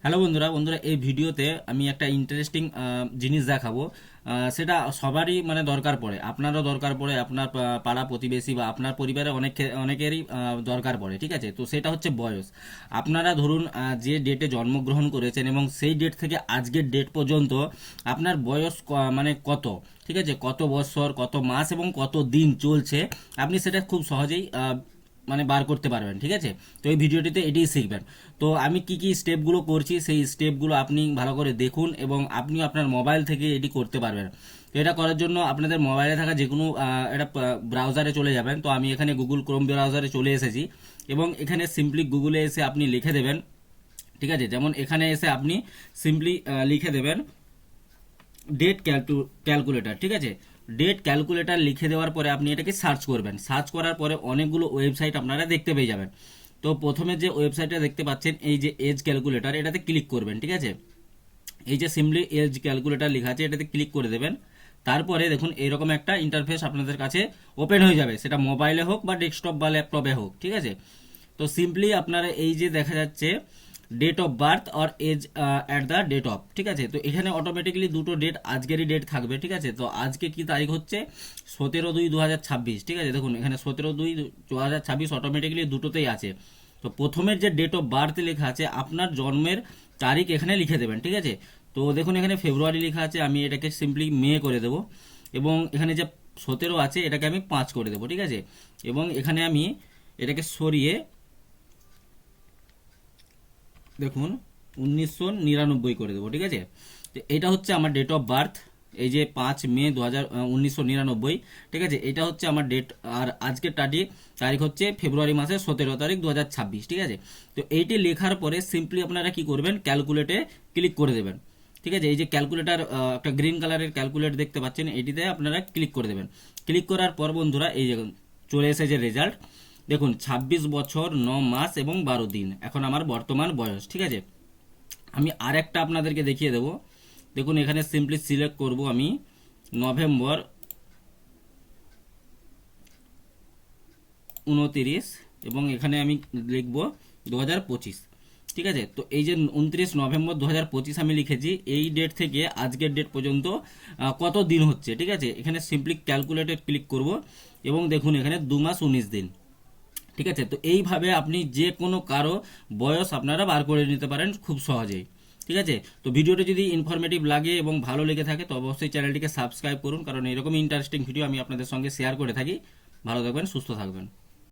Hello বন্ধুরা বন্ধুরা এই ভিডিওতে আমি একটা ইন্টারেস্টিং জিনিস দেখাবো। সেটা সবারই মানে দরকার পড়ে, আপনারও দরকার পড়ে, আপনার পাড়া প্রতিবেশী বা আপনার পরিবারে অনেকেরই দরকার পড়ে। ঠিক আছে, তো সেটা হচ্ছে বয়স। আপনারা ধরুন যে ডেটে জন্মগ্রহণ করেছেন এবং সেই ডেট থেকে আজকের ডেট পর্যন্ত আপনার বয়স মানে কত, ঠিক আছে, কত বছর, কত মাস এবং কত দিন চলছে, আপনি সেটা খুব সহজেই মানে বার করতে পারবেন। ঠিক আছে, তো এই ভিডিওটিতে এটাই শিখবেন। তো আমি কি কি স্টেপগুলো করছি সেই স্টেপগুলো আপনি ভালো করে দেখুন এবং আপনি আপনার মোবাইল থেকে এটি করতে পারবেন। তো এটা করার জন্য আপনাদের মোবাইলে থাকা যে কোনো একটা ব্রাউজারে চলে যাবেন। তো আমি এখানে গুগল ক্রোম ব্রাউজারে চলে এসেছি এবং এখানে সিম্পলি গুগলে এসে আপনি লিখে দেবেন। ঠিক আছে, যেমন এখানে এসে আপনি সিম্পলি লিখে দেবেন ডেট ক্যালকুলেটর। ঠিক আছে, ডেট ক্যালকুলেটর লিখে দেওয়ার পরে আপনি এটাকে সার্চ করবেন। সার্চ করার পরে অনেকগুলো ওয়েবসাইট আপনারা দেখতে পেয়ে যাবেন। তো প্রথমে যে ওয়েবসাইটটা দেখতে পাচ্ছেন এই যে এজ ক্যালকুলেটর, এটাতে ক্লিক করবেন। ঠিক আছে, এই যে সিম্পলি এজ ক্যালকুলেটর লেখা আছে এটাতে ক্লিক করে দেবেন। তারপরে দেখুন এরকম একটা ইন্টারফেস আপনাদের কাছে ওপেন হয়ে যাবে, সেটা মোবাইলে হোক বা ডেস্কটপ বা ল্যাপটপে হোক। ঠিক আছে, তো সিম্পলি আপনারা এই যে দেখা যাচ্ছে date of birth or age at the date of. ঠিক আছে, তো এখানে অটোমেটিক্যালি দুটো ডেট আজকেরই ডেট থাকবে। ঠিক আছে, তো আজকে কি তারিখ হচ্ছে 17/2/2026। ঠিক আছে, দেখুন এখানে 17/2/2026 অটোমেটিক্যালি দুটোতেই আছে। তো প্রথমের যে ডেট অফ বার্থ লেখা আছে আপনার জন্মের তারিখ এখানে লিখে দেবেন। ঠিক আছে, তো দেখুন এখানে ফেব্রুয়ারি লেখা আছে, আমি এটাকে সিম্পলি মে করে দেবো এবং এখানে যে 17 আছে এটাকে আমি 5 করে দেবো। ঠিক আছে, এবং এখানে আমি এটাকে সরিয়ে দেখুন 1999 করে দেবো। ঠিক আছে, তো এটা হচ্ছে আমার ডেট অফ বার্থ, এই যে 5 মে 1999। ঠিক আছে, এটা হচ্ছে আমার ডেট, আর আজকের তারিখ হচ্ছে ফেব্রুয়ারি মাসের 17 তারিখ 2026। ঠিক আছে, তো এইটি লেখার পরে সিম্পলি আপনারা কি করবেন, ক্যালকুলেটে ক্লিক করে দেবেন। ঠিক আছে, এই যে ক্যালকুলেটার একটা গ্রিন কালারের ক্যালকুলেট দেখতে পাচ্ছেন, এটিতে আপনারা ক্লিক করে দেবেন। ক্লিক করার পর বন্ধুরা এই যে চলে এসেছে রেজাল্ট। দেখুন 26 বছর 9 মাস এবং 12 দিন এখন আমার বর্তমান বয়স। ঠিক আছে, আমি আর একটা আপনাদেরকে দেখিয়ে দেবো। দেখুন এখানে সিম্পলি সিলেক্ট করব আমি নভেম্বর 29 এবং এখানে আমি লিখব 2025। ঠিক আছে, তো এই যে 29 নভেম্বর 2025 আমি লিখেছি, এই ডেট থেকে আজকের ডেট পর্যন্ত কত দিন হচ্ছে। ঠিক আছে, এখানে সিম্পলি ক্যালকুলেটে ক্লিক করব এবং দেখুন এখানে 2 মাস 19 দিন। ঠিক আছে, তো এইভাবে আপনি যে কোনো কারো বয়স আপনারা বার করে নিতে পারেন খুব সহজেই। ঠিক আছে, তো ভিডিওটি যদি ইনফরমেটিভ লাগে এবং ভালো লেগে থাকে তো অবশ্যই চ্যানেলটিকে সাবস্ক্রাইব করুন, কারণ এরকম ইন্টারেস্টিং ভিডিও আমি আপনাদের সঙ্গে শেয়ার করে থাকি। ভালো থাকবেন, সুস্থ থাকবেন।